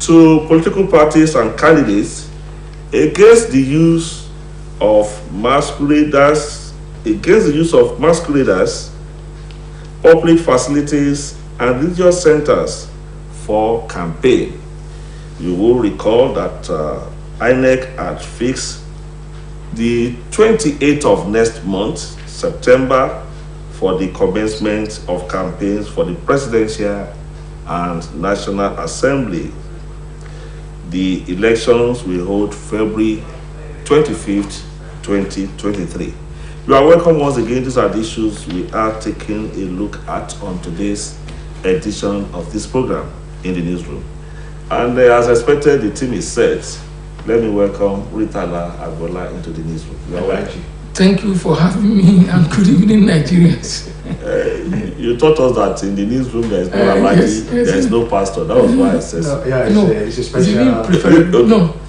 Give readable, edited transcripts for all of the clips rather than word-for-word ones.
to political parties and candidates against the use of masqueraders, public facilities, and religious centers for campaign. You will recall that INEC had fixed the 28th of next month, September, for the commencement of campaigns for the presidential and National Assembly. The elections will hold February 25th, 2023. You are welcome once again. These are the issues we are taking a look at on today's edition of this program in the newsroom. And as expected, the team is set. Let me welcome Ritala Agbola into the newsroom. You are welcome. Thank you for having me, and good evening, Nigerians. You taught us that in the newsroom there is no Alhaji, there is no pastor. That was why I said so. It's a special.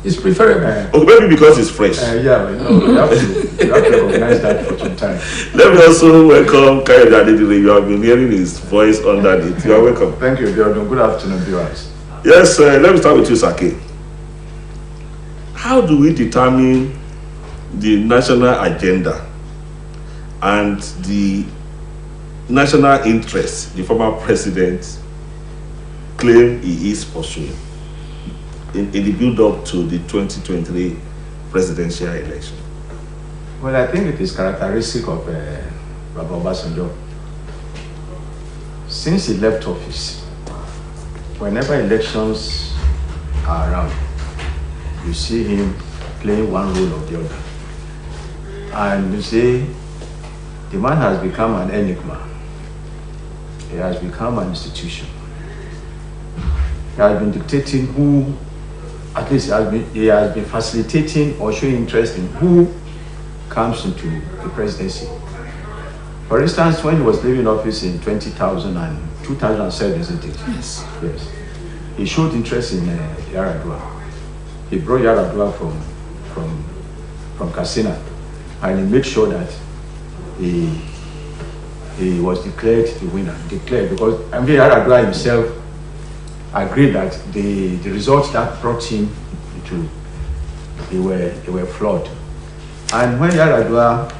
It's preferable. Okay, maybe because it's fresh. You have to recognize that for some time. Let me also welcome Kayode Adedire. You have been hearing his voice under it. You are welcome. Thank you, Biodun. Good afternoon, viewers. Yes, let me start with you, Saki. How do we determine the national agenda and the national interest the former president claimed he is pursuing in the build-up to the 2023 presidential election? Well, I think it is characteristic of Baba Obasanjo. Since he left office, whenever elections are around, you see him playing one role or the other. And you say, the man has become an enigma. He has become an institution. He has been dictating who, at least he has been facilitating or showing interest in who comes into the presidency. For instance, when he was leaving office in 2007, isn't it? Yes. Yes. He showed interest in Yaradua. He brought Yaradua from Katsina, and he made sure that he was declared the winner. Because Yaradua himself agreed that the results that brought him to they were flawed. And when Yaradua,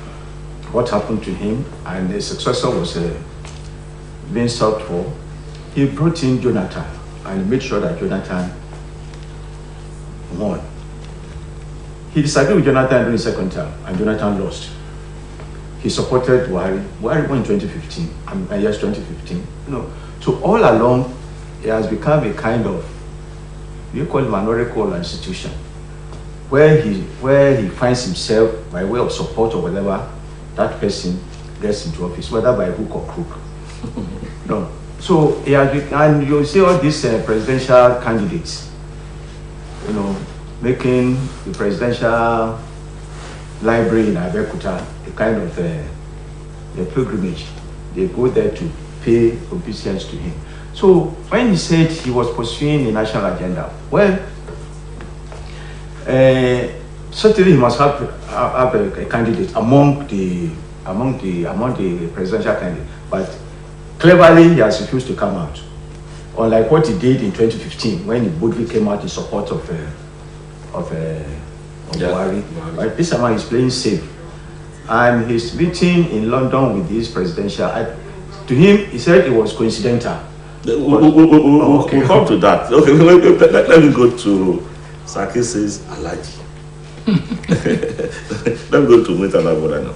what happened to him, and the successor was being sought for, he brought in Jonathan and made sure that Jonathan won. He disagreed with Jonathan during the second term, and Jonathan lost. He supported Buhari. Buhari won in 2015, yes, 2015. So all along, it has become a kind of, you call it monarchical institution, where he finds himself by way of support or whatever, that person gets into office, whether by hook or crook. No. So he has become, and you see all these presidential candidates, making the presidential library in Abeokuta a kind of a pilgrimage. They go there to pay obeisance to him. So when he said he was pursuing the national agenda, well, certainly he must have a candidate among the presidential candidates, but cleverly he has refused to come out, unlike what he did in 2015 when he boldly came out in support of Buhari. But this time he's playing safe, and his meeting in London with his presidential, to him he said it was coincidental. We'll come to that. Okay, let me go to Saki says Alhaji. Let me go to Murtala Agbola now.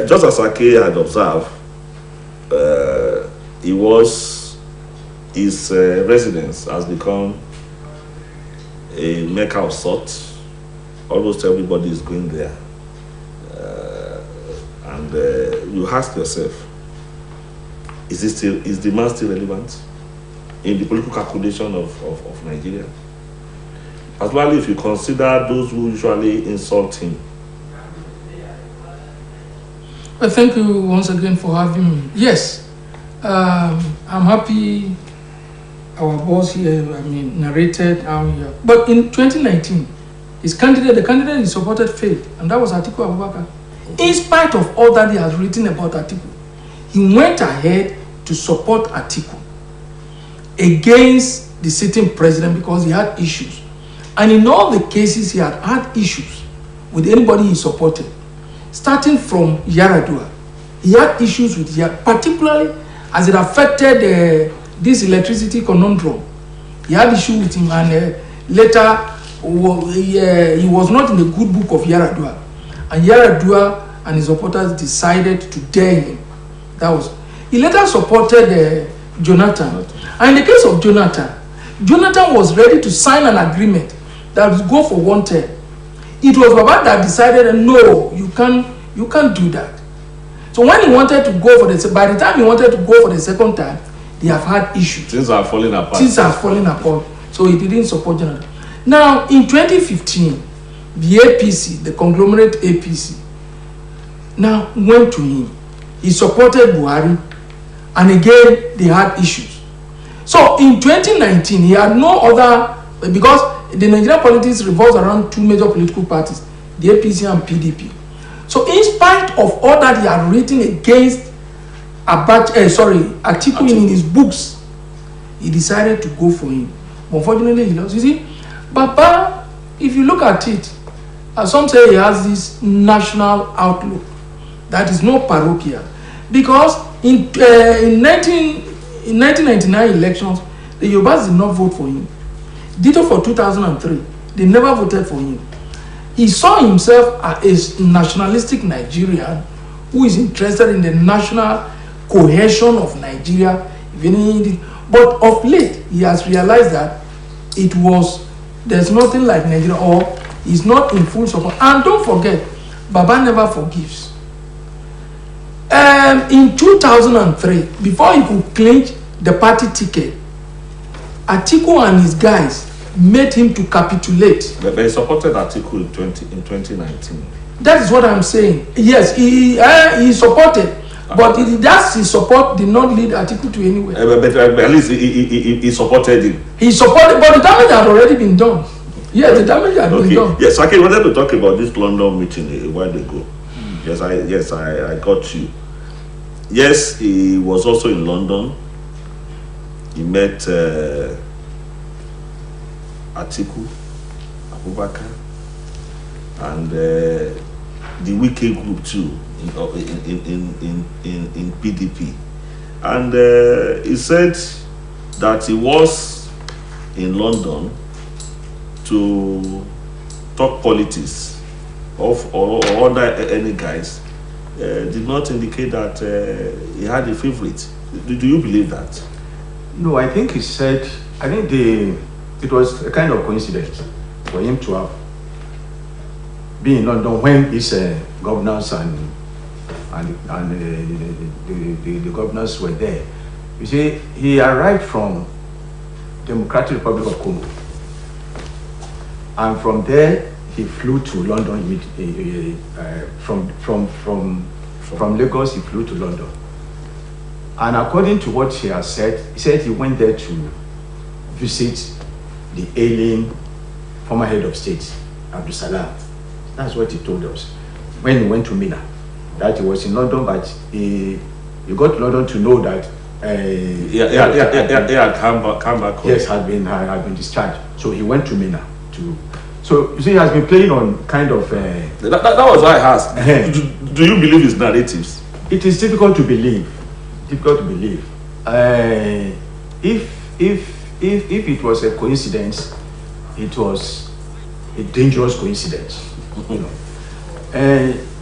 Just as Saki had observed, his residence has become a mecca of sorts. Almost everybody is going there. And you ask yourself, is the man still relevant in the political calculation of Nigeria? Particularly if you consider those who usually insult him. Well, thank you once again for having me. Yes, I'm happy our boss here, narrated how he. But in 2019, the candidate he supported failed, and that was Atiku Abubakar. In spite of all that he has written about Atiku, he went ahead to support Atiku against the sitting president because he had issues. And in all the cases, he had issues with anybody he supported. Starting from Yaradua, he had issues with Yaradua, particularly as it affected this electricity conundrum. He had issues with him, and later he was not in the good book of Yaradua. And Yaradua and his supporters decided to dare him. He later supported Jonathan. And in the case of Jonathan was ready to sign an agreement that would go for 1 term. It was Baba that decided, no, you can't do that. So when he wanted to go for by the time he wanted to go for the second time, they have had issues. Things are falling apart. Things are falling apart. So he didn't support Jonathan. Now, in 2015, the APC, the conglomerate APC, now went to him. He supported Buhari, and again, they had issues. So in 2019, he had no other, because the Nigerian politics revolves around two major political parties, the APC and PDP. So in spite of all that he had written against Atiku in his books, he decided to go for him. Unfortunately, he lost. You see, Baba, if you look at it, some say he has this national outlook that is not parochial. Because in 1999 elections, the Yorubas did not vote for him. Ditto for 2003, they never voted for him. He saw himself as a nationalistic Nigerian who is interested in the national cohesion of Nigeria. But of late, he has realized that there's nothing like Nigeria, or he's not in full support. And don't forget, Baba never forgives. In 2003, before he could clinch the party ticket, Atiku and his guys made him to capitulate. But they supported Atiku in 2019. That is what I'm saying. Yes, he supported, but his support did not lead Atiku to anywhere. But at least he supported him. He supported, but the damage had already been done. Yes, the damage had been done. Yes, I wanted to talk about this London meeting a while ago. Yes, I got you. Yes, he was also in London. He met Atiku Abubakar and the Wike group too in PDP, and he said that he was in London to talk politics or under any guise. Did not indicate that he had a favorite. Do you believe that? No, I think he said, it was a kind of coincidence for him to have been in London when his governors and the governors were there. You see, he arrived from Democratic Republic of Congo, and from there he flew to London. From Lagos he flew to London, and according to what he has said, he said he went there to visit the ailing former head of state, Abdul Salam. That's what he told us when he went to Mina, that he was in London, but he got to London to know that he had come back home. Yes, had been discharged. So he went to Mina to. So you see, he has been playing on kind of. That was why I asked. Do you believe his narratives? It is difficult to believe. Difficult to believe. If it was a coincidence, it was a dangerous coincidence. You know.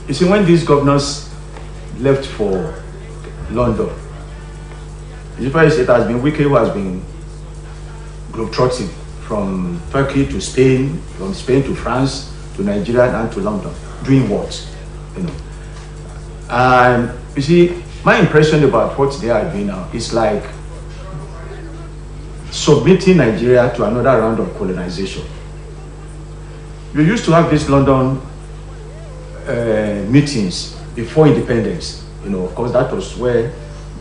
You see, when these governors left for London, it has been Wike who has been globetrotting from Turkey to Spain, from Spain to France, to Nigeria, and to London. Doing what? You know. And you see, my impression about what they are doing now is like submitting Nigeria to another round of colonization. We used to have these London meetings before independence. You know, of course, that was where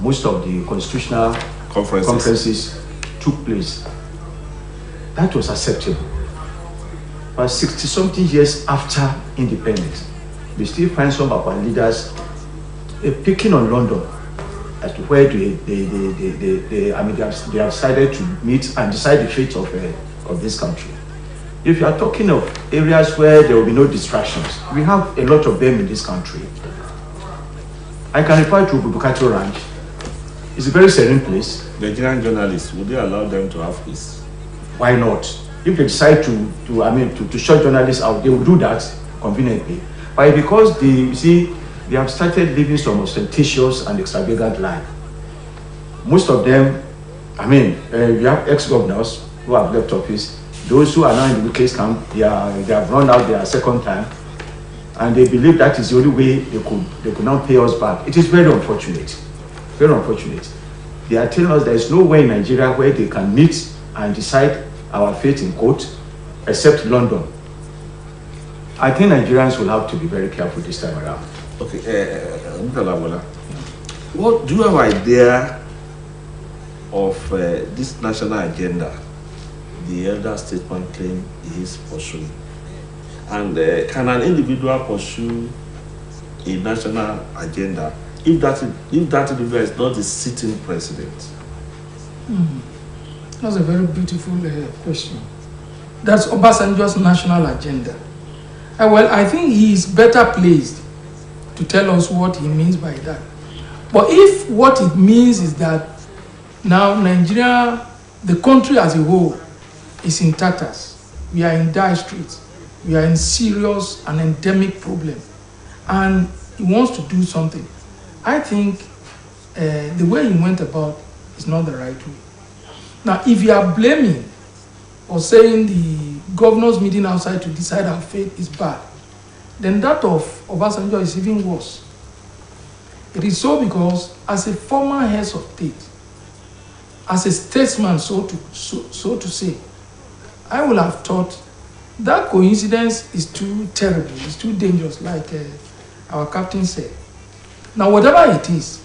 most of the constitutional conferences took place. That was acceptable. But 60-something years after independence, we still find some of our leaders picking on London as to where I mean, they have decided to meet and decide the fate of this country. If you are talking of areas where there will be no distractions, we have a lot of them in this country. I can refer to Bukato Ranch. It's a very serene place. Nigerian journalists, would they allow them to have peace? Why not? If they decide to shut journalists out, they will do that conveniently. But because they have started living some ostentatious and extravagant life. Most of them, I mean, we have ex-governors who have left office. Those who are now in the case camp, they have run out their second time, and they believe that is the only way they could now pay us back. It is very unfortunate. Very unfortunate. They are telling us there is nowhere in Nigeria where they can meet and decide our fate in court, except London. I think Nigerians will have to be very careful this time around. Okay, what do you have idea of this national agenda the elder statesman claim he is pursuing? And can an individual pursue a national agenda if that individual is not the sitting president? That's a very beautiful question. That's Obasanjo's national agenda. Well, I think he is better placed to tell us what he means by that. But if what it means is that now Nigeria, the country as a whole, is in tatters, we are in dire straits, we are in serious and endemic problem, and he wants to do something, I think the way he went about is not the right way. Now, if you are blaming or saying the governors meeting outside to decide our fate is bad, then that of Obasanjo is even worse. It is so because as a former head of state, as a statesman, so to say, I would have thought that coincidence is too terrible, it's too dangerous, like our captain said. Now, whatever it is,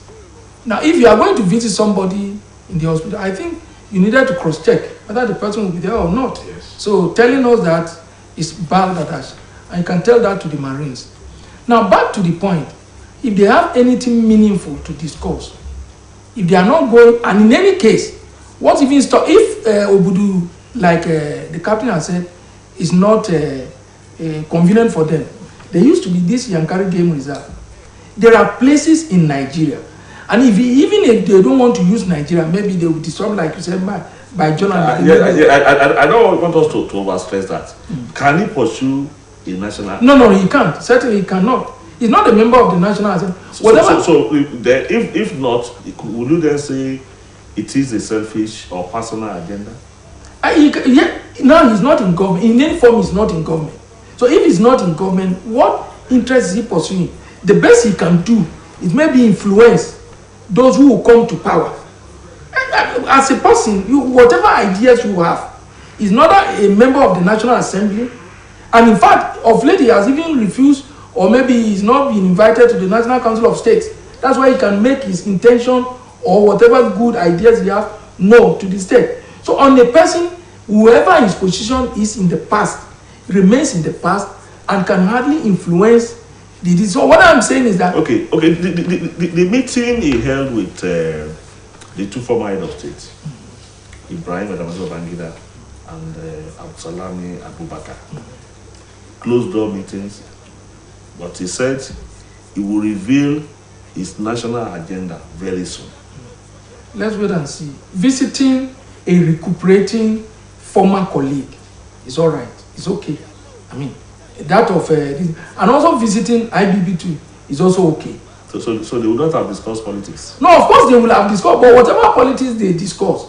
now if you are going to visit somebody in the hospital, I think you needed to cross-check whether the person will be there or not. Yes. So telling us that is bad attached, and you can tell that to the Marines. Now, back to the point, if they have anything meaningful to discuss, if they are not going, and in any case, what even stop if Obudu, like the captain has said, is not convenient for them? There used to be this Yankari Game Reserve. There are places in Nigeria, and even if they don't want to use Nigeria, maybe they will disrupt, like you said, by journalists. I don't want us to overstress that. Can he pursue a national? No, he can't. Certainly, he cannot. He's not a member of the National Assembly. So if not, would you then say it is a selfish or personal agenda? Now he's not in government. In any form, he's not in government. So if he's not in government, what interest is he pursuing? The best he can do is maybe influence those who will come to power. As a person, whatever ideas you have, he's not a member of the National Assembly. And in fact, of late, he has even refused, or maybe he's not been invited to the National Council of States. That's why he can make his intention or whatever good ideas he has known to the state. So on a person, whoever his position is in the past, remains in the past and can hardly influence the. So what I'm saying is that okay. The meeting he held with the two former head of state, Ibrahim Babangida and Abdulsalami Abubakar, closed door meetings, but he said he will reveal his national agenda very soon. Let's wait and see. Visiting a recuperating former colleague is all right. It's okay. I mean, that of and also visiting IBB2 is also okay. So they will not have discussed politics. No, of course they will have discussed, but whatever politics they discuss,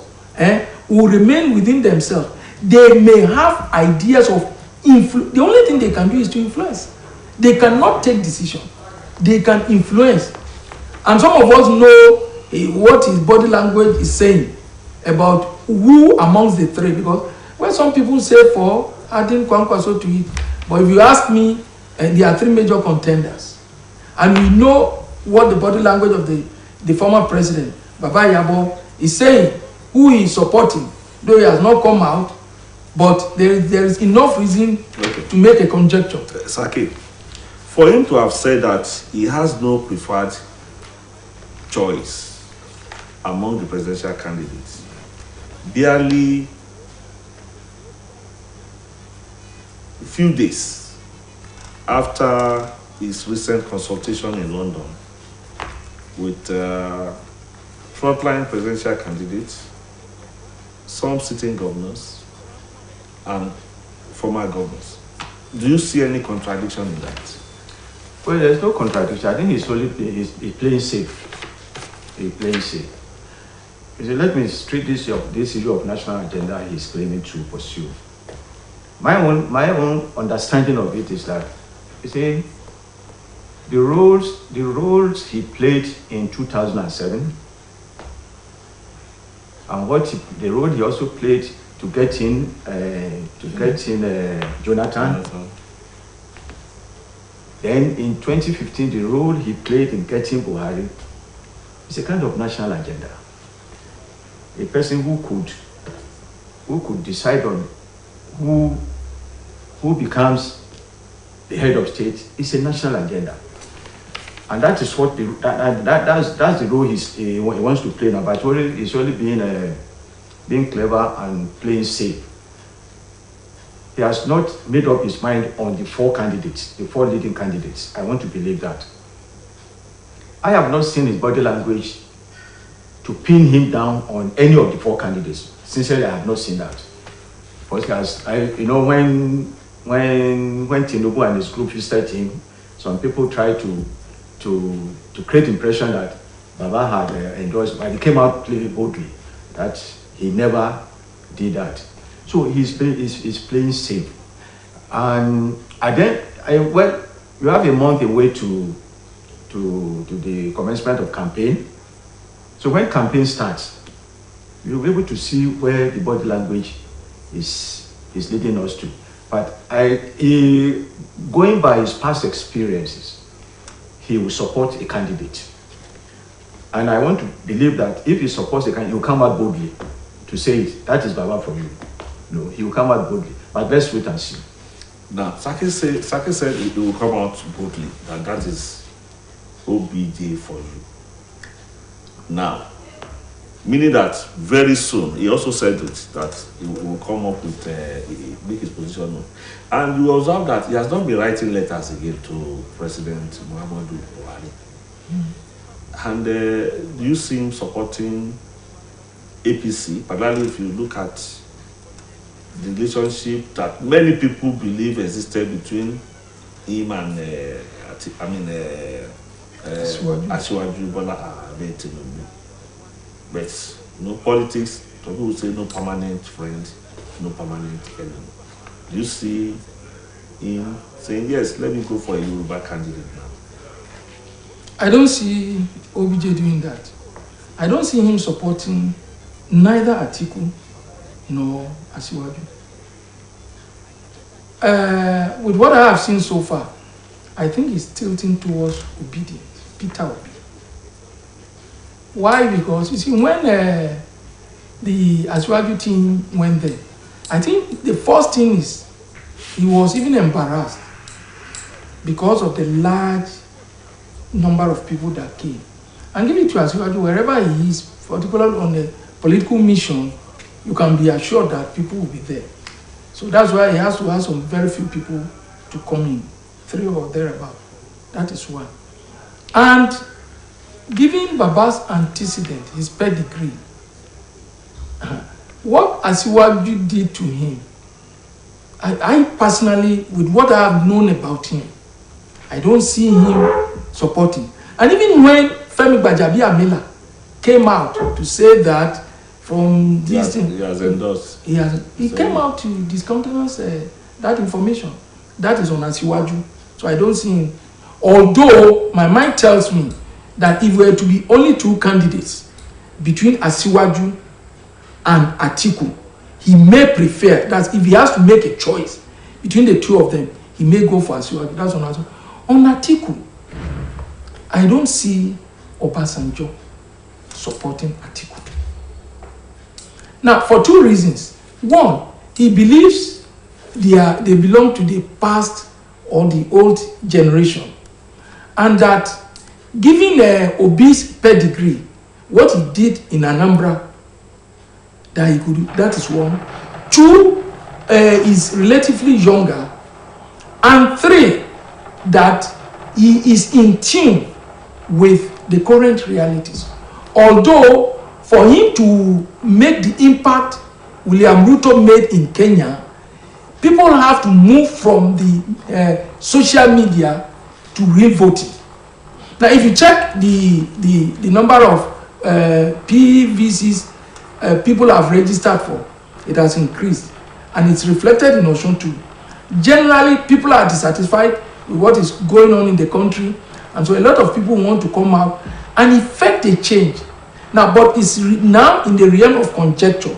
will remain within themselves. They may have ideas of influence. The only thing they can do is to influence. They cannot take decision. They can influence. And some of us know what his body language is saying about who amongst the three. Because when some people say four, adding Kwankwaso to it, but if you ask me, there are three major contenders. And we know what the body language of the former president, Baba Yabo, is saying, who he is supporting, though he has not come out, but there is enough reason to make a conjecture. Saki, for him to have said that he has no preferred choice among the presidential candidates. Barely a few days after his recent consultation in London with frontline presidential candidates, some sitting governors, and former governors. Do you see any contradiction in that? Well, there's no contradiction. I think he's playing safe. He's playing safe. You see, let me treat this issue of national agenda he's claiming to pursue. My own understanding of it is that, you see, the roles he played in 2007, and the role he also played to get in Jonathan. Then in 2015, the role he played in getting Buhari is a kind of national agenda. A person who could decide on who becomes the head of state is a national agenda. And that is what that's the role he wants to play now. But he's only being clever and playing safe. He has not made up his mind on the four leading candidates. I want to believe that. I have not seen his body language to pin him down on any of the four candidates. Sincerely, I have not seen that. Because when Tinubu and his group visited him, some people tried to create the impression that Baba had endorsed, but he came out clearly boldly that he never did that. So he's playing safe. And you have a month away to the commencement of campaign. So when campaign starts, you'll be able to see where the body language is leading us to. But going by his past experiences, he will support a candidate. And I want to believe that if he supports a candidate, he will come out boldly to say it. That is Baba for you. No, he will come out boldly. But let's wait and see. Now, Saki said he will come out boldly, and that is OBJ for you. Now, meaning that very soon, he also said that he will come up with, make his position known. And you observe that he has not been writing letters again to President Muhammadu Buhari. And do you see him supporting APC, particularly if you look at the relationship that many people believe existed between him and Asiwaju Bola Ahmed Tinubu. But no politics, some people say no permanent friend, no permanent enemy. Do you see him saying, yes, let me go for a Yoruba candidate now? I don't see OBJ doing that. I don't see him supporting neither Atiku nor Asiwaju. With what I have seen so far, I think he's tilting towards obedience, Peter Obi. Why? Because you see, when the Asiwaju team went there, I think the first thing is he was even embarrassed because of the large number of people that came. And give it to Asiwaju, wherever he is, particularly on a political mission, you can be assured that people will be there. So that's why he has to have some very few people to come in, 3 or thereabout. That is one. And given Baba's antecedent, his pedigree, what Asiwaju did to him, I personally, with what I have known about him, I don't see him supporting. And even when Femi Gbajabiamila came out to say that from this thing, he has endorsed. He came out to discountenance that information. That is on Asiwaju. So I don't see him. Although my mind tells me that if were to be only 2 candidates between Asiwaju and Atiku, he may prefer that if he has to make a choice between the 2 of them, he may go for Asiwaju. That's on Atiku. On Atiku, I don't see Obasanjo supporting Atiku. Now, for 2 reasons. One, he believes they belong to the past or the old generation, and that given Obi's pedigree, what he did in Anambra, that he could, that is one. Two, is relatively younger. And three, that he is in tune with the current realities. Although, for him to make the impact William Ruto made in Kenya, people have to move from the social media to real voting. Now, if you check the number of PVCs people have registered for, it has increased, and it's reflected in Osun too. Generally, people are dissatisfied with what is going on in the country, and so a lot of people want to come out and effect a change. Now, but it's now in the realm of conjecture.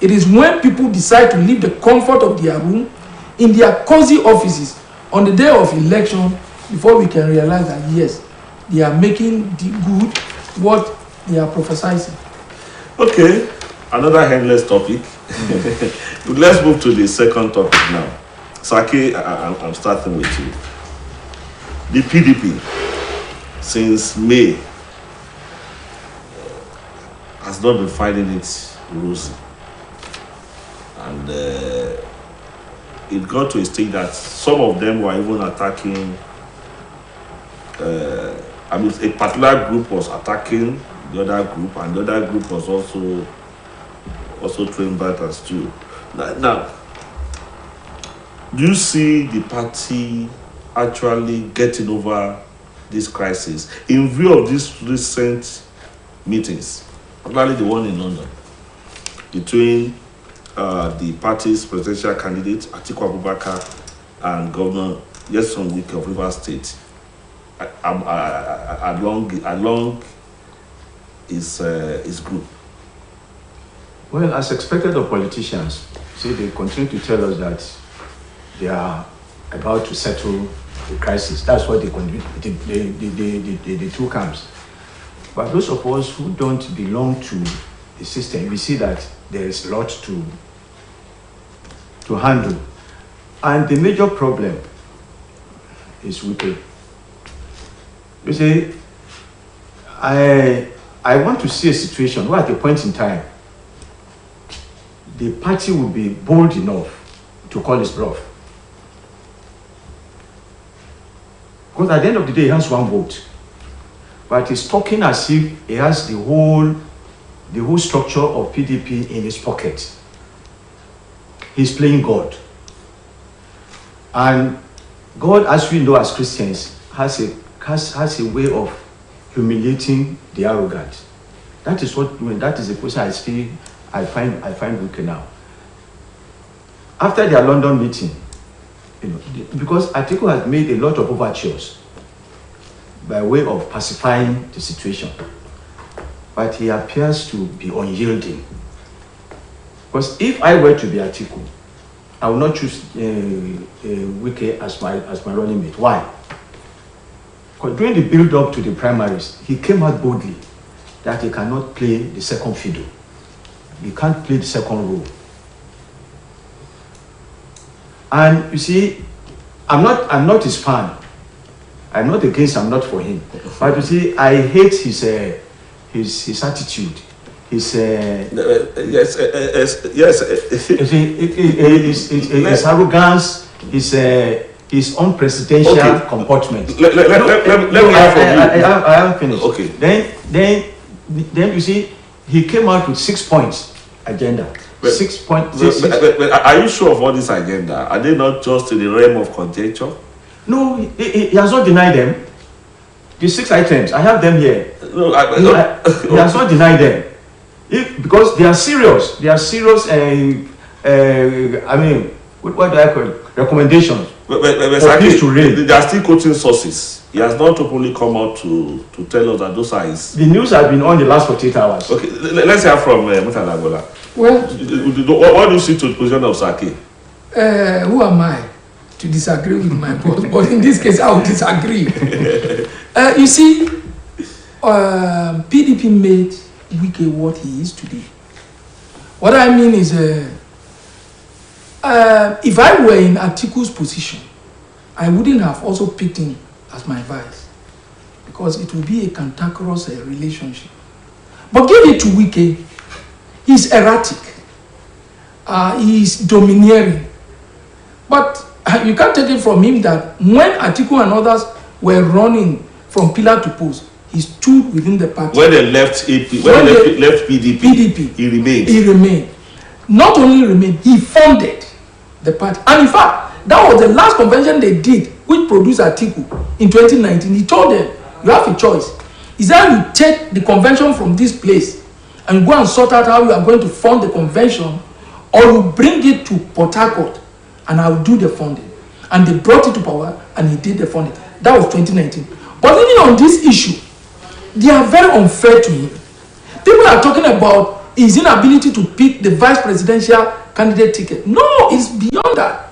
It is when people decide to leave the comfort of their room in their cozy offices on the day of election before we can realize that yes, they are making the good what they are prophesizing. Okay, another endless topic. Let's move to the second topic now. Saki, I'm starting with you. The PDP, since May, has not been finding it rosy. And it got to a stage that some of them were even attacking, a particular group was attacking the other group, and the other group was also throwing batters too. Now, do you see the party actually getting over this crisis in view of these recent meetings, particularly the one in London, between the party's presidential candidate Atiku Abubakar and Governor Nyesom Wike of Rivers State, along his group? Well, as expected of politicians, see, they continue to tell us that they are about to settle the crisis. That's what they continue, the two camps. But those of us who don't belong to the system, we see that there is a lot to handle. And the major problem is Wike. You see, I want to see a situation where at a point in time, the party will be bold enough to call his bluff. Because at the end of the day, he has one vote. But he's talking as if he has the whole structure of PDP in his pocket. He's playing God. And God, as we know as Christians, has a way of humiliating the arrogant. That is the question I find Wike now. After their London meeting, because Atiku has made a lot of overtures by way of pacifying the situation, but he appears to be unyielding. Because if I were to be Atiku, I would not choose Wike as my running mate. Why? Because during the build-up to the primaries, he came out boldly that he cannot play the second fiddle. He can't play the second role. And you see, I'm not his fan. I'm not against, I'm not for him. But you see, I hate his attitude. His his arrogance, his unprecedented comportment. Let me have from you. I haven't finished. Okay. Then you see, he came out with 6 points agenda. But 6 points. But are you sure of all this agenda? Are they not just in the realm of conjecture? No, he has not denied them. The 6 items, I have them here. No, he has not denied them. Because they are serious. They are serious. I mean, what do I call it? Recommendations. But they are still quoting sources. He has not openly come out to tell us that those are his. The news has been on the last 48 hours. Okay, let's hear from Mutalagola. Well, what do you see to the position of Saki? Who am I to disagree with my boss? But in this case, I would disagree. You see, PDP made Wike what he is today. What I mean is, if I were in Atiku's position, I wouldn't have also picked him as my vice, because it would be a cantankerous relationship. But give it to Wike, he's erratic, he's domineering. But you can't take it from him that when Atiku and others were running from pillar to post, he stood within the party. When they left left PDP, he remained. He remained. Not only remained, he funded the party. And in fact, that was the last convention they did, which produced Atiku in 2019. He told them, you have a choice. Is that you take the convention from this place and go and sort out how you are going to fund the convention, or you bring it to Port Harcourt and I'll do the funding. And they brought it to power and he did the funding. That was 2019. But even on this issue, they are very unfair to him. People are talking about his inability to pick the vice presidential candidate ticket. No, it's beyond that.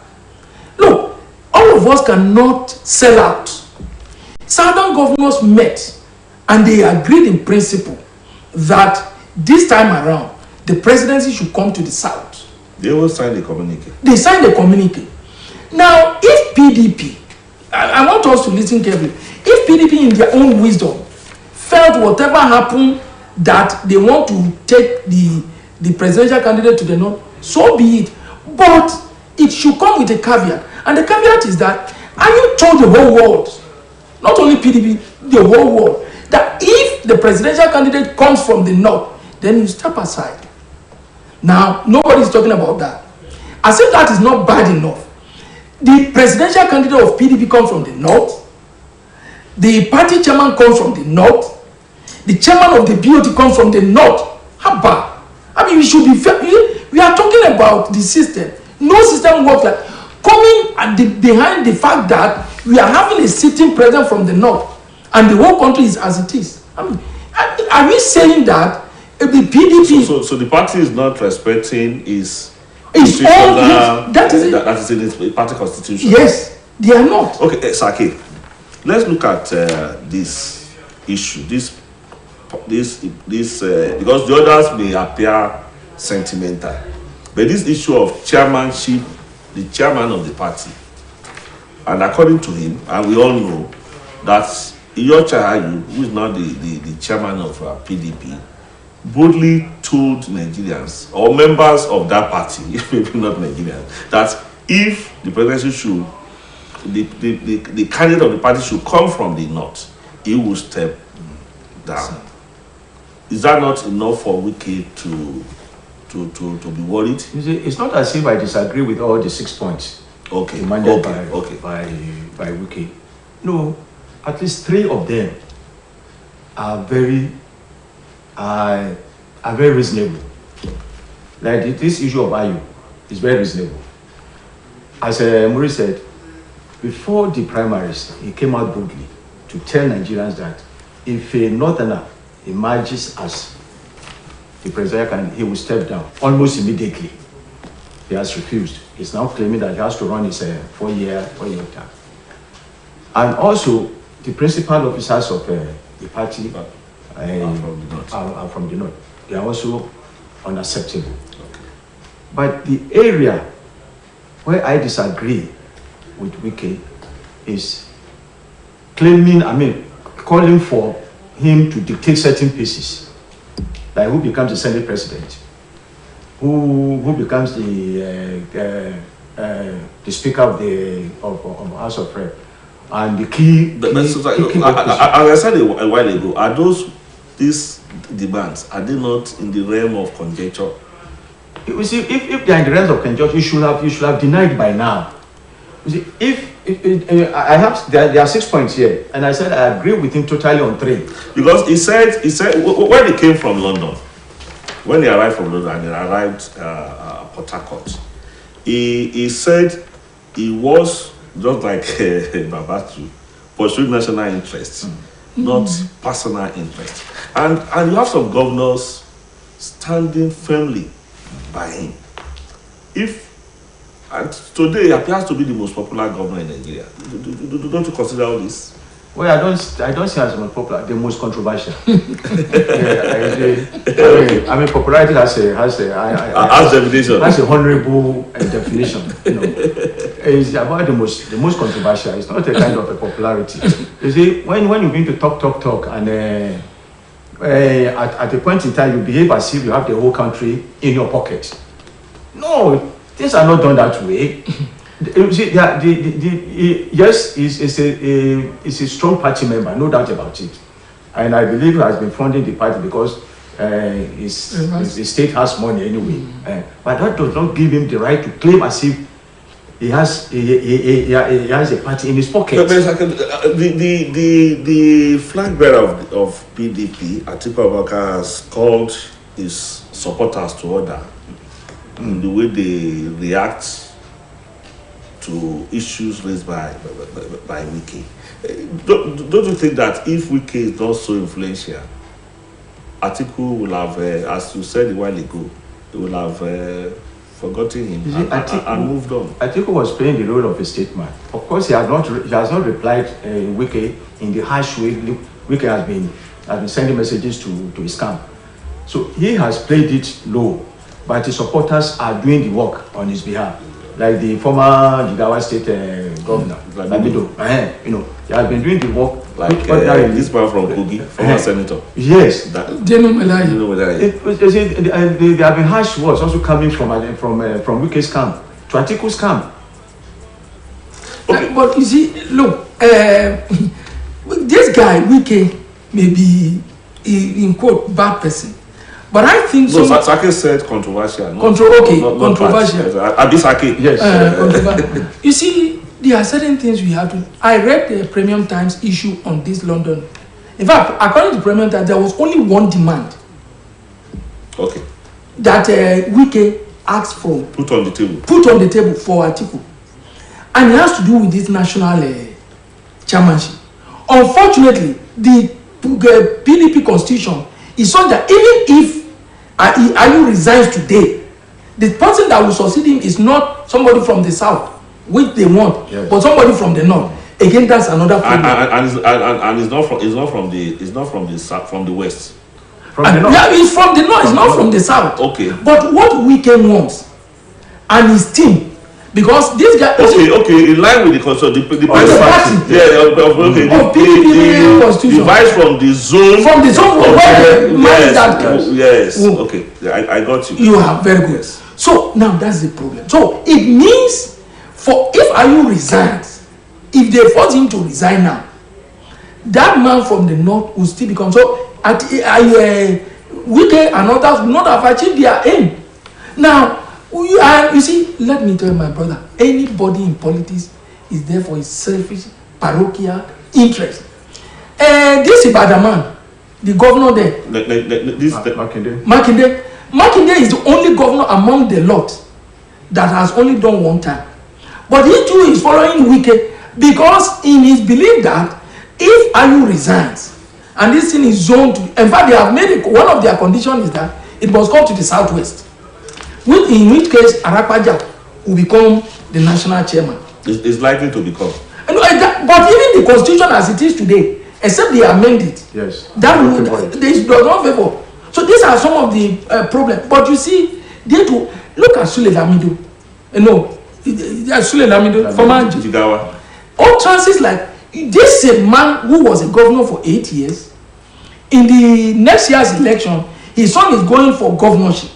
Look, all of us cannot sell out. Southern governors met and they agreed in principle that this time around, the presidency should come to the south. They will sign the communique. They signed the communique. Now, if PDP, I want us to listen carefully, if PDP in their own wisdom felt whatever happened that they want to take the presidential candidate to the north, so be it. But it should come with a caveat. And the caveat is that, are you told the whole world, not only PDP, the whole world, that if the presidential candidate comes from the north, then you step aside? Now, nobody is talking about that. As if that is not bad enough. The presidential candidate of PDP comes from the north. The party chairman comes from the north. The chairman of the BOT comes from the north. How bad? I mean, we should be fair. We are talking about the system. No system works like coming behind the fact that we are having a sitting president from the north and the whole country is as it is. I mean, are we saying that the PDP... So the party is not respecting his own... That is in its party constitution. Yes, they are not. Okay, Saki, let's look at this issue. This because the others may appear sentimental, but this issue of chairmanship, the chairman of the party, and according to him, and we all know that Iyorchia, who is now the chairman of PDP, boldly told Nigerians or members of that party, maybe not Nigerians, that if the presidency should, the candidate of the party should come from the north, he will step down. Is that not enough for Wike to be worried? You see, it's not as if I disagree with all the 6 points demanded by Wike. No, at least 3 of them are very reasonable. Like this issue of Ayu is very reasonable. As Muri said, before the primaries, he came out boldly to tell Nigerians that if a northerner emerges as the president candidate, he will step down almost immediately. He has refused. He's now claiming that he has to run his 4-year term. And also, the principal officers of the party are from the north. They are also unacceptable. Okay. But the area where I disagree with Wike is calling for him to dictate certain pieces, like who becomes the Senate president, who becomes the Speaker of the House of Rep, and the key. As I said a while ago, are these demands, are they not in the realm of conjecture? You see, if they are in the realm of conjecture, you should have denied by now. You see, there are 6 points here, and I said I agree with him totally on 3. Because he said when he came from London, when he arrived from London and he arrived Port Harcourt, he said he was just like Babatu, pursuing national interests, not personal interest. And you have some governors standing firmly by him. And today he appears to be the most popular governor in Nigeria. Don't you consider all this? Well, I don't see as the most popular, the most controversial. Popularity has a honorable definition. It's about the most controversial. It's not a kind of a popularity. You see, when you begin to talk, and at a point in time you behave as if you have the whole country in your pocket. No, things are not done that way. You see, yes, he's a strong party member, no doubt about it. And I believe he has been funding the party because his state has money anyway. But that does not give him the right to claim as if he has a party in his pocket. But the flag bearer of PDP, Atiku Abubakar, has called his supporters to order in the way they react to issues raised by Wike. Don't you think that if Wike is not so influential, Atiku will have, as you said a while ago, he will have forgotten him and moved on? Atiku was playing the role of a statesman. Of course, he has not replied Wike in the harsh way Wike has been sending messages to his camp. So he has played it low, but his supporters are doing the work on his behalf. Like the former Jigawa State governor, Lamido, he has been doing the work. Like this man from Kogi, former senator. Yes. They know They have been harsh words also coming from Wike's camp to Atiku's camp. Okay. But you see, look, this guy, Wike, may be, in quote, bad person. But I think so. No, Sake said controversial. Controversial. Abisake. Yes. You see, there are certain things we have to. I read the Premium Times issue on this London. In fact, according to Premium Times, there was only one demand. Okay. That Wike asked for. Put on the table For Atiku, and it has to do with this national chairmanship. Unfortunately, the PDP constitution is such that even if Ayu resigns today, the person that will succeed him is not somebody from the south, which they want, but somebody from the north. Again, that's another problem. And it's not from the south, from the west. From the north. Yeah, it's from the north. It's not from the south. Okay. But what Wike wants and his team, because this guy. Okay. In line with the constitution, the party. The device from the zone. From the zone where that goes. Yes. Okay. I got you. You are very good. Yes. So now that's the problem. So it means if Ayu resigns, if they force him to resign now, that man from the north will still become so. Wike and others will not have achieved their aim. Now, you see, let me tell you, my brother, anybody in politics is there for his selfish, parochial interest. This Ibadan man, the governor there, Makinde is the only governor among the lot that has only done one time. But he too is following Wike because in his belief that if Ayu resigns and this thing is zoned to, in fact, they have made it, one of their conditions is that it must come to the southwest. In which case, Arakpaja will become the national chairman. It's likely to become. But even the constitution as it is today, except they amend it, that does not favor. So these are some of the problems. But you see, they to look at Sule Lamido. Sule Lamido, former Jigawa. All chances like this is a man who was a governor for 8 years. In the next year's election, his son is going for governorship.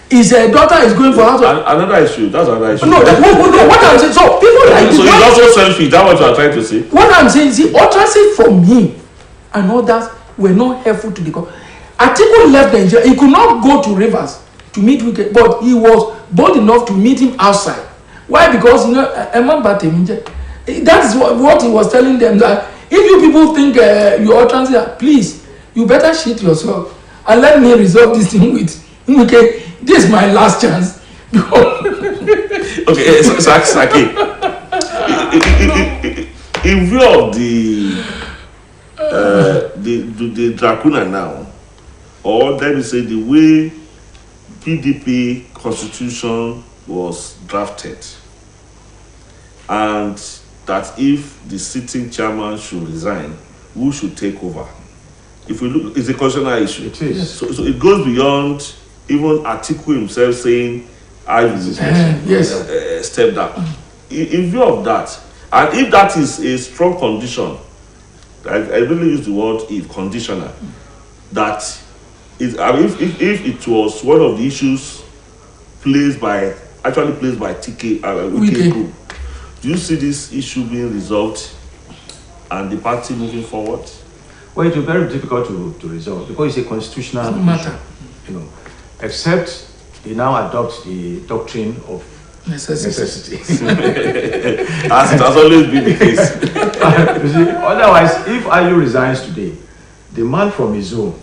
His daughter is going for another issue. That's another issue. No, what I'm saying. So people like so he's also selfish. That's what you are trying to say. What I'm saying is, utterances from him and others were not helpful to the government. Atiku left Nigeria. He could not go to Rivers to meet Wike, but he was bold enough to meet him outside. Why? Because that is what he was telling them, that if you people think your utterances, please, you better shit yourself and let me resolve this thing with Wike. This is my last chance. Okay, Saki. In view of the Dracula now, or let me say the way PDP constitution was drafted, and that if the sitting chairman should resign, who should take over? If we look, it's a constitutional issue. It is. So it goes beyond even Atiku himself saying, I will step down. In view of that, and if that is a strong condition, I really use the word if, conditional, that if it was one of the issues actually placed by TK Wike group, do you see this issue being resolved and the party moving forward? Well, it will be very difficult to resolve because it's a constitutional matter, except he now adopts the doctrine of necessity. As it has always been the case. You see, otherwise, if Ayu resigns today, the man from his zone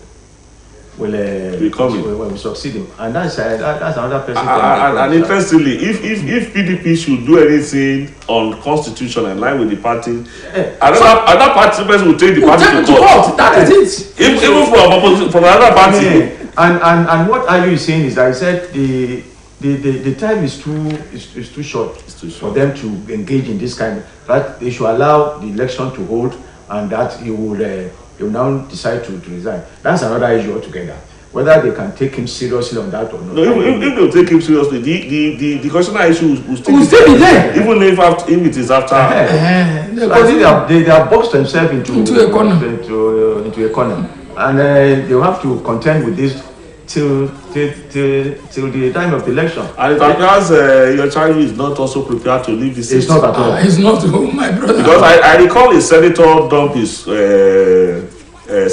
will succeed him, and that's another person. And interestingly, if PDP should do anything on constitution in line with the party, another party person will take the party to court. That is it. Even from another party. And what Ayu is saying is that he said the time is too short for them to engage in this kind of, that they should allow the election to hold, and that he will now decide to resign. That's another issue altogether. Whether they can take him seriously on that or not. No, if they take him seriously, the constitutional issue will still be there. Even if it is after. They have boxed themselves into a corner. And they will have to contend with this till the time of the election. And it appears your child is not also prepared to leave this. It's not at all. It's not, my brother. Because I recall a senator dumped his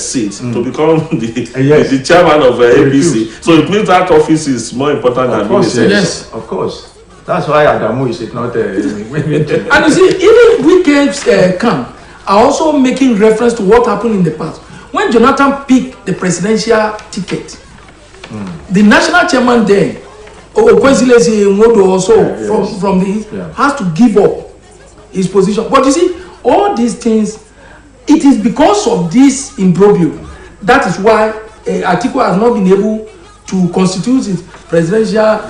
seat to become the chairman of APC. So it means that office is more important than being a senator. Yes, of course. That's why Adamu is not. And you see, even Wike's camp are also making reference to what happened in the past. When Jonathan picked the presidential ticket, the national chairman then, Okwesile Nwodo also from the has to give up his position. But you see, all these things, it is because of this imbroglio. That is why Atiku has not been able to constitute his presidential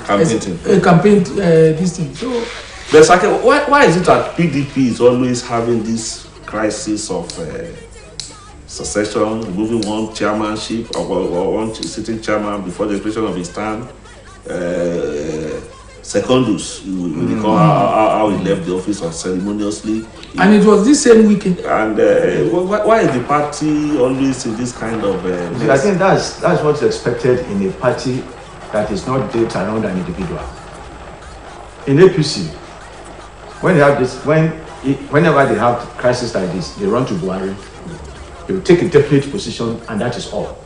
campaign this thing. So, but why is it that PDP is always having this crisis of succession, removing one chairmanship or one sitting chairman before the expiration of his term? Secondus, you recall how he left the office unceremoniously. And it was this same weekend. And why is the party always in this kind of? I think that's what's expected in a party that is not built around an individual. In APC, when they have this, whenever they have crisis like this, they run to Buhari. They will take a definite position, and that is all,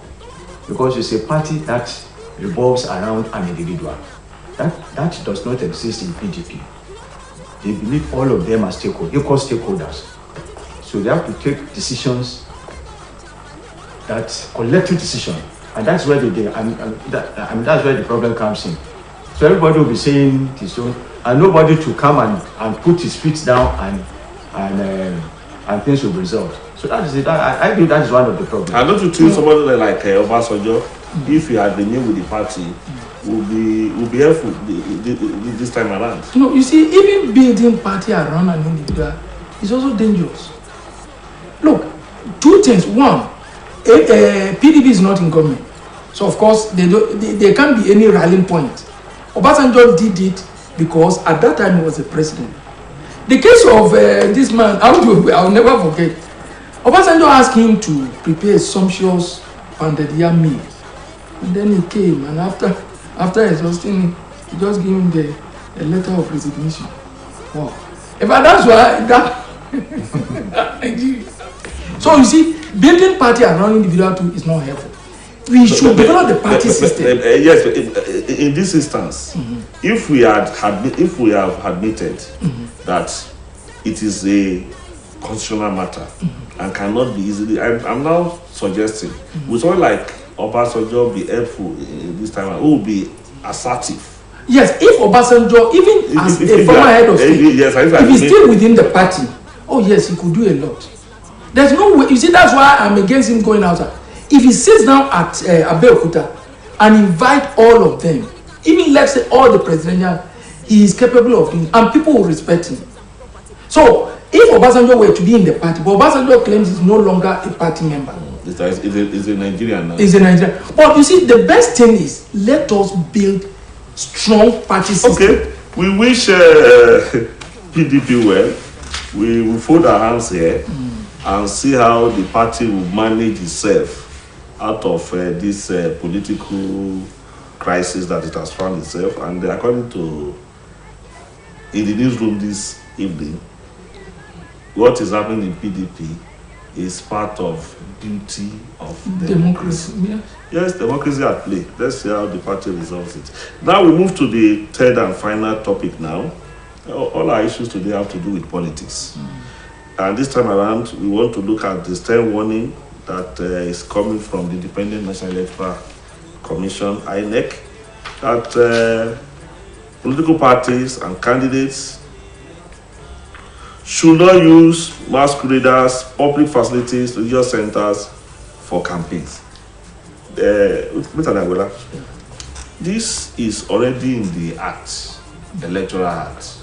because it's a party that revolves around an individual. That does not exist in PDP. They believe all of them are equal stakeholders. So they have to take decisions, that collective decision, and that's where that's where the problem comes in. So everybody will be saying his own, and nobody to come and put his feet down and things will be resolved. So that is it. I believe that is one of the problems. And don't you think somebody like Obasanjo, if he had renewed with the party, will be helpful this time around? No, you see, even building party around an individual is also dangerous. Look, two things. One, PDP is not in government, so of course there can't be any rallying point. Obasanjo did it because at that time he was the president. The case of this man, I'll never forget. Obasanjo asked him to prepare a sumptuous pounded yam meal, and then he came, and after exhausting him, he just gave him a letter of resignation. Wow. But that's why so you see, building party around individual too is not helpful. We should develop the party system. Yes, in this instance, if we have admitted that it is a constitutional matter and cannot be easily, I'm now suggesting, would someone like Obasanjo be helpful in this time? Who will be assertive? Yes, if Obasanjo, even as a former head of state, if he's still within the party, oh yes, he could do a lot. There's no way. You see, that's why I'm against him going outside. If he sits down at Abeokuta and invite all of them, even let's say all the presidential, he is capable of doing, and people will respect him. So if Obasanjo were to be in the party, but Obasanjo claims he's no longer a party member. It's a Nigerian now. It's a Nigerian. But you see, the best thing is let us build strong party system. Okay, we wish PDP well. We will fold our hands here and see how the party will manage itself out of this political crisis that it has found itself. And according to in the newsroom this evening, what is happening in PDP is part of beauty of democracy. Yes, democracy at play. Let's see how the party resolves it. Now we move to the third and final topic now. All our issues today have to do with politics. And this time around, we want to look at the stern warning that is coming from the Independent National Electoral Commission, INEC, that political parties and candidates should not use masqueraders, public facilities, religious centers for campaigns. Mr. Nagola, this is already in the Act, the Electoral Act.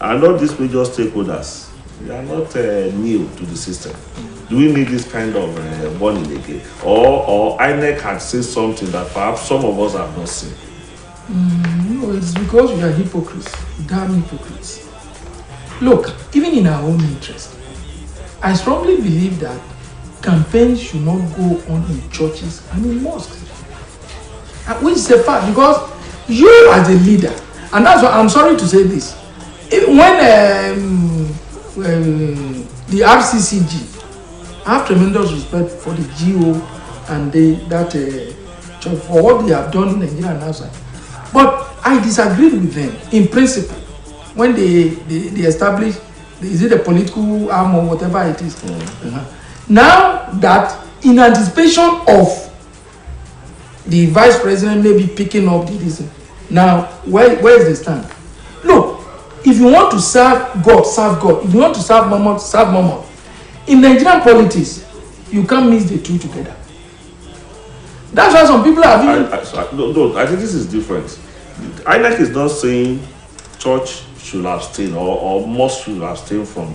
And all these major stakeholders, they are not new to the system. Do we need this kind of warning again? Or INEC had said something that perhaps some of us have not seen? No, it's because we are hypocrites, damn hypocrites. Look, even in our own interest, I strongly believe that campaigns should not go on in churches and in mosques. Which is a fact, because you as a leader, and that's why I'm sorry to say this, when the RCCG, I have tremendous respect for the GO and that church for what they have done in Nigeria and outside. But I disagreed with them in principle when they established, is it a political arm or whatever it is. Now that in anticipation of the vice president maybe picking up the reason, now where is the stand? Look, if you want to serve God, serve God. If you want to serve Mammon, serve Mammon. In Nigerian politics, you can't mix the two together. That's why some people have even... I think this is different. INEC is not saying church should abstain or mosque should abstain from,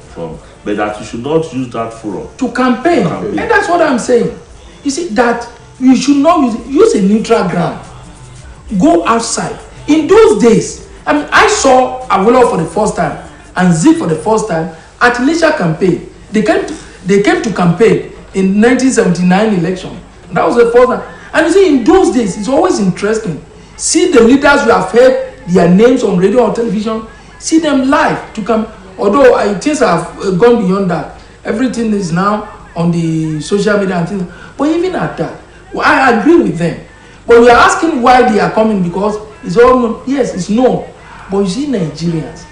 but that you should not use that forum to campaign. And that's what I'm saying. You see, that you should not use a neutral ground. Go outside. In those days, I mean, I saw Awolowo for the first time and Zik for the first time at Leisure campaign. They came to campaign in 1979 election. That was the first time. And you see, in those days, it's always interesting. See the leaders we have heard their names on radio or television. See them live to come. Although things have gone beyond that. Everything is now on the social media and things. But even at that, I agree with them. But we are asking why they are coming, because it's all known. Yes, it's known. But you see, Nigerians,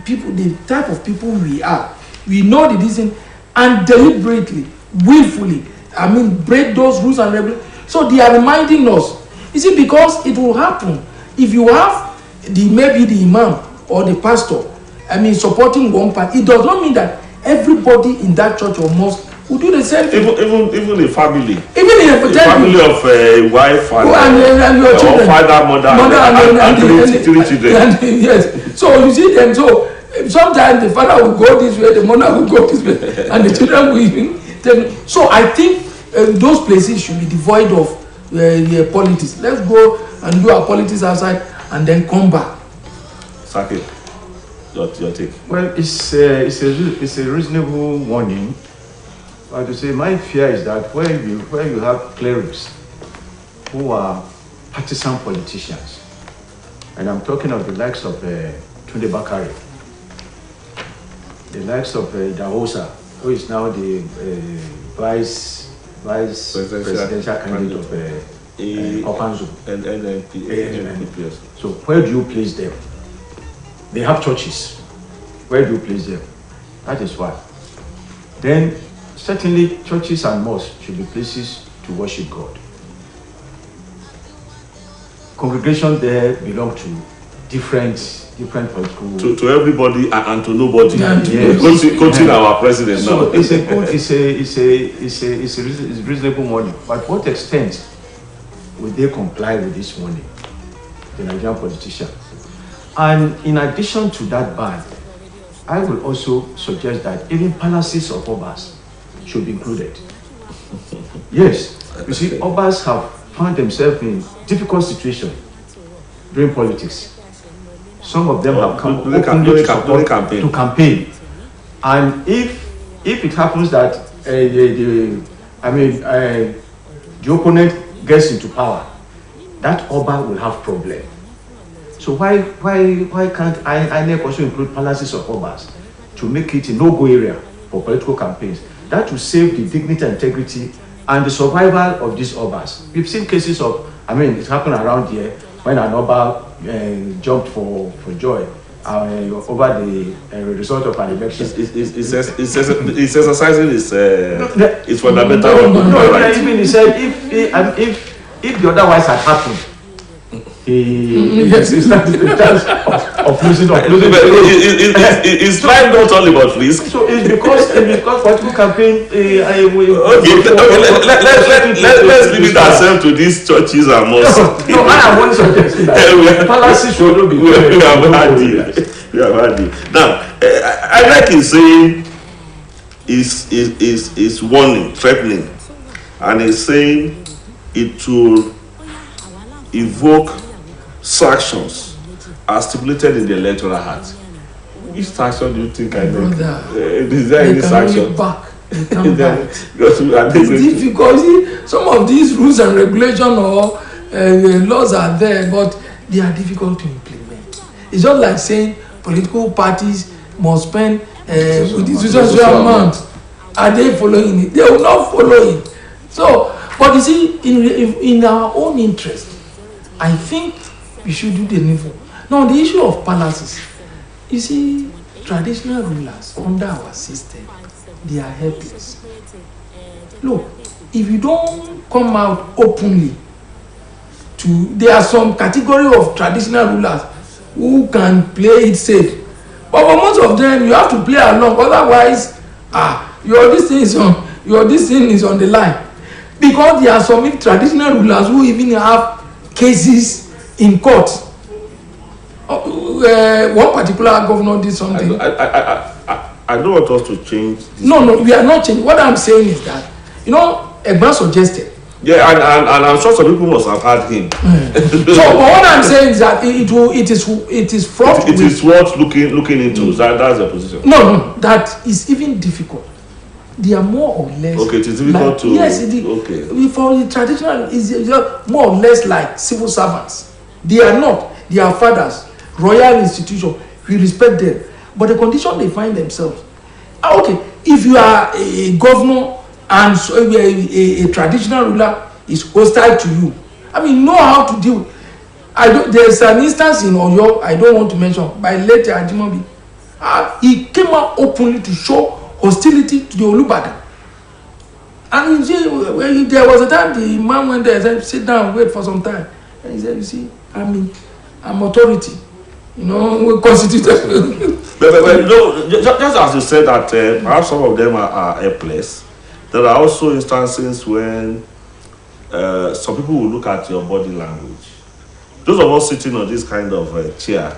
people, the type of people we are, we know the reason, and deliberately, willfully, I mean, break those rules and regulations. So they are reminding us. You see, because it will happen if you have maybe the imam or the pastor, I mean, supporting one party. It does not mean that everybody in that church or mosque will do the same thing. Even a family. Even in a family of a wife and your children, or father, mother, and three children. Yes. So you see them. So sometimes the father will go this way, the mother will go this way, and the children will even tell me. So I think those places should be devoid of politics. Let's go and do our politics outside and then come back. Saki, your take. Well, it's a reasonable warning. But to say, my fear is that where you have clerics who are partisan politicians, and I'm talking of the likes of Tunde Bakari, the likes of Dahosa, who is now the vice presidential candidate of Opanzo. NNP. So where do you place them? They have churches. Where do you place them? That is why. Then certainly churches and mosques should be places to worship God. Congregations there belong to different political... To everybody and to nobody. Yes. Quoting our president now. So it's a reasonable warning. But what extent will they comply with this warning, the Nigerian politicians? And in addition to that ban, I will also suggest that even palaces of Obas should be included. Yes, you see, Obas have found themselves in difficult situations during politics. Some of them have come openly to campaign. And if it happens that the the opponent gets into power, that Oba will have problem. So why can't INEC also include palaces of Obas to make it a no-go area for political campaigns? That will save the dignity and integrity and the survival of these Obas. We've seen cases of, it happened around here when an Oba jumped for joy over the result of an election. It's exercising its fundamental right. Even he said if the otherwise had happened, it's losing. It's life not all about risk. So it's because political campaign. Let's limit ourselves to these churches and mosques. No, I am one suggesting that palaces should not be. We have had it. Now, I like is saying is warning, threatening, and is saying it will evoke sanctions as stipulated in the Electoral Act. Which sanction do you think I make? Is there any sanction? It's difficult. See, some of these rules and regulations or laws are there, but they are difficult to implement. It's just like saying political parties must spend with this social amount. Are they following it? They will not follow it. So, but you see, in our own interest, I think we should do the needful. Now, the issue of palaces, you see, traditional rulers under our system, they are helpless. Look, if you don't come out openly there are some category of traditional rulers who can play it safe, but for most of them, you have to play along. Otherwise, this thing is on the line, because there are some traditional rulers who even have cases in court. One particular governor did something. I don't want us to change this. No, we are not changing. What I'm saying is that, Egban suggested. Yeah, and I'm sure some people must have had him. So what I'm saying is that it is fraught. It is worth looking into. That's the position. No, that is even difficult. They are more or less. Okay, it is difficult to. Yes, it is. Okay. For the traditional, is more or less like civil servants. They are not. They are fathers, royal institution. We respect them, but the condition they find themselves. Okay, if you are a governor and a traditional ruler is hostile to you, know how to deal. There's an instance in Oyo, I don't want to mention, by late Ajimobi. He came out openly to show hostility to the Olubadan. And you see, there was a time the man went there and said, sit down, wait for some time. And he said, you see, I'm authority. We constituted. But just as you said that perhaps some of them are helpless, there are also instances when some people will look at your body language. Those of us sitting on this kind of chair,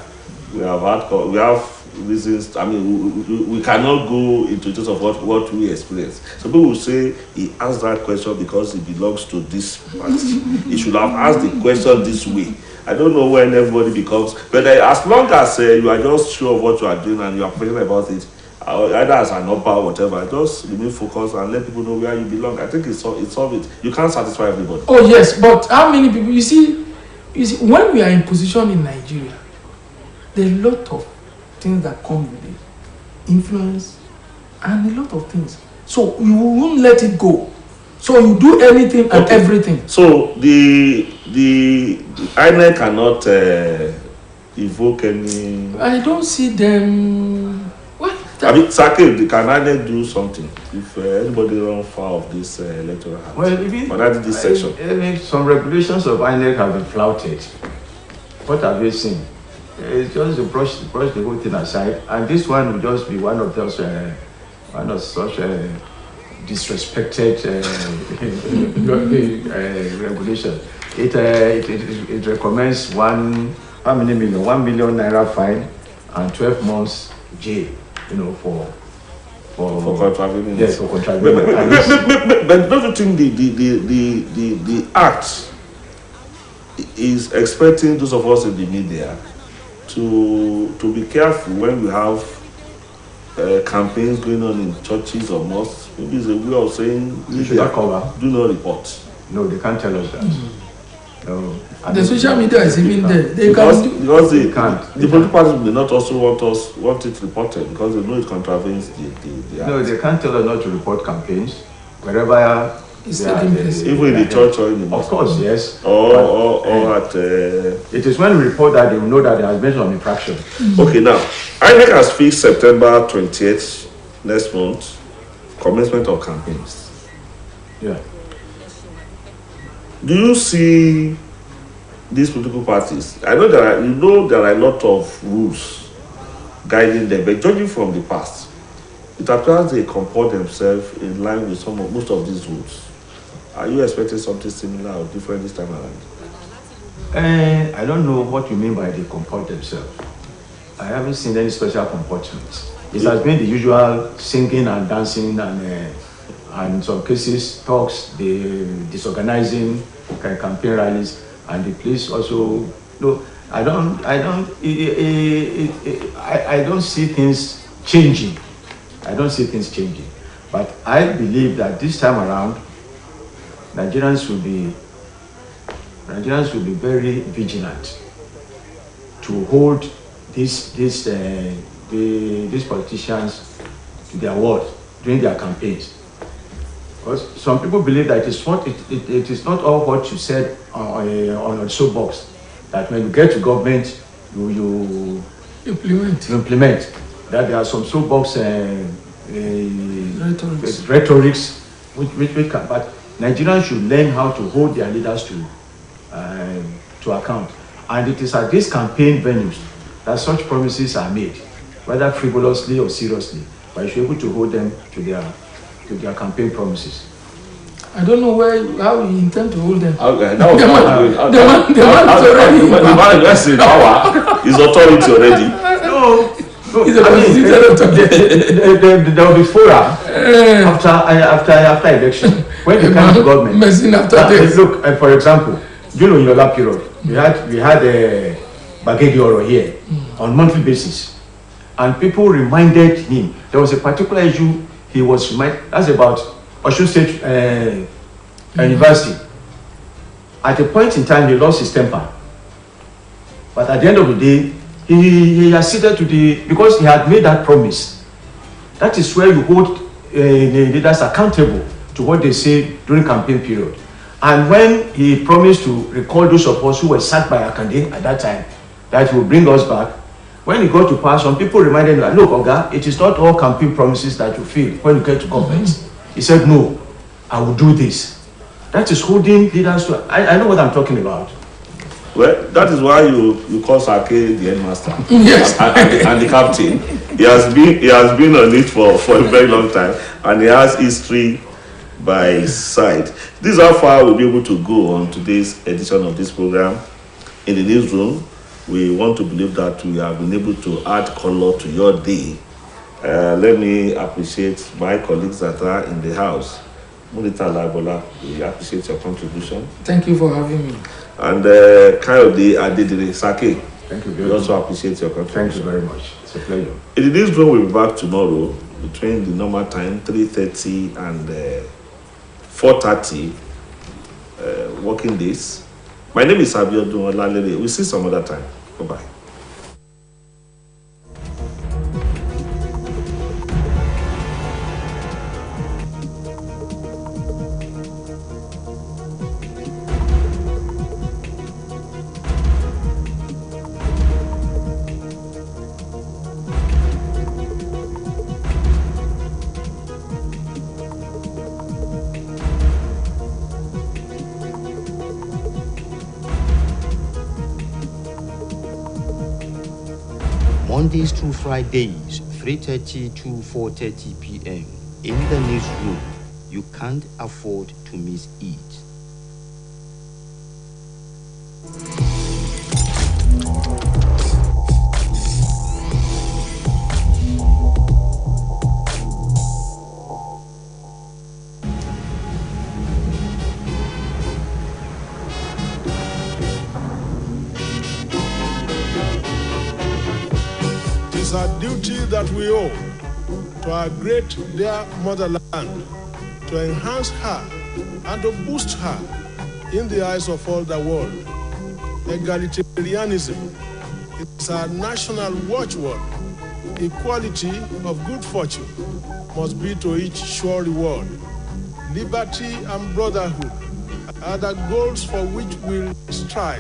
we have reasons. We cannot go into just of what we experience. Some people will say he asked that question because he belongs to this party. He should have asked the question this way. I don't know when everybody becomes, but as long as you are just sure of what you are doing and you are passionate about it, either as an upper or whatever, just remain focused and let people know where you belong. I think it's solve it. You can't satisfy everybody. Oh yes, but how many people? You see, when we are in position in Nigeria, there are a lot of things that come with it, influence, and a lot of things. So you won't let it go. So you do anything and everything. So the INEC cannot evoke any. I don't see them. Sakir, can INEC do something if anybody run foul of this electoral act? Well, even this section. Some regulations of INEC have been flouted. What have you seen? It's just to brush the whole thing aside, and this one will just be one of those such disrespected regulation. It recommends 1 million naira fine and 12 months jail. For contravening. Yes, for contravening. But don't you think the act is expecting those of us in the media to be careful when we have campaigns going on in churches or mosques? Maybe it's a way of saying media, do not report. No, they can't tell us that. No. The social media is even there. They Because can can't. the political parties may not also want it reported because they know it contravenes the No, act. they can't tell us not to report campaigns wherever It's they are. taking place. Even in the church or in the Of mosque. course, yes. Or at It is when we report that they will know that there has been some infraction. okay, now INEC has fixed September 28th next month commencement of campaigns. Yeah. Do you see these political parties? I know there are a lot of rules guiding them, but judging from the past, it appears they comport themselves in line with most of these rules. Are you expecting something similar or different this time around? I don't know what you mean by they comport themselves. I haven't seen any special comportment. It has been the usual singing and dancing and in some cases talks, the disorganizing campaign rallies, and the police also. No, I don't see things changing. I don't see things changing, but I believe that this time around, Nigerians will be very vigilant to hold these politicians to their word during their campaigns. Because some people believe that it is not all what you said on a soapbox, that when you get to government, you implement. That there are some soapbox rhetorics which can, but Nigerians should learn how to hold their leaders to account. And it is at these campaign venues that such promises are made, whether frivolously or seriously, but you should be able to hold them to their campaign promises. I don't know how you intend to hold them. Okay, The man is in power, is authority already. No, He's a constituted authority. there will be fora after election when they come to government. Messing after this. Look, for example, in your last period, we had Bagedi Oro here on monthly basis, and people reminded him there was a particular issue he was reminded. That's about Osun State University. At a point in time, he lost his temper, but at the end of the day, he acceded to because he had made that promise. That is where you hold the leaders accountable to what they say during campaign period. And when he promised to recall those of us who were sacked by Akande at that time, that he will bring us back, when he got to pass, some people reminded him that, look, Oga, it is not all campaign promises that you feel when you get to government. He said, no, I will do this. That is holding leaders to. I know what I'm talking about. Well, that is why you call Sake the headmaster. Yes. and the captain. He has been on it for a very long time, and he has history by his side. This is how far we'll be able to go on today's edition of this program. In the newsroom, we want to believe that we have been able to add color to your day. Let me appreciate my colleagues that are in the house. Munita Labola, we appreciate your contribution. Thank you for having me. And Kayode Adedire Sake, Thank you very we much. also appreciate your contribution. Thank you very much. It's a pleasure. In the newsroom, we'll be back tomorrow between the normal time, 3:30 and 4:30 working days. My name is Abiodun Olalere. We'll see some other time. Bye-bye. Mondays through Fridays, 3:30 to 4:30 p.m. In the newsroom, you can't afford to miss it. It is our duty that we owe to our great dear motherland to enhance her and to boost her in the eyes of all the world. Egalitarianism is our national watchword. Equality of good fortune must be to each sure reward. Liberty and brotherhood are the goals for which we'll strive.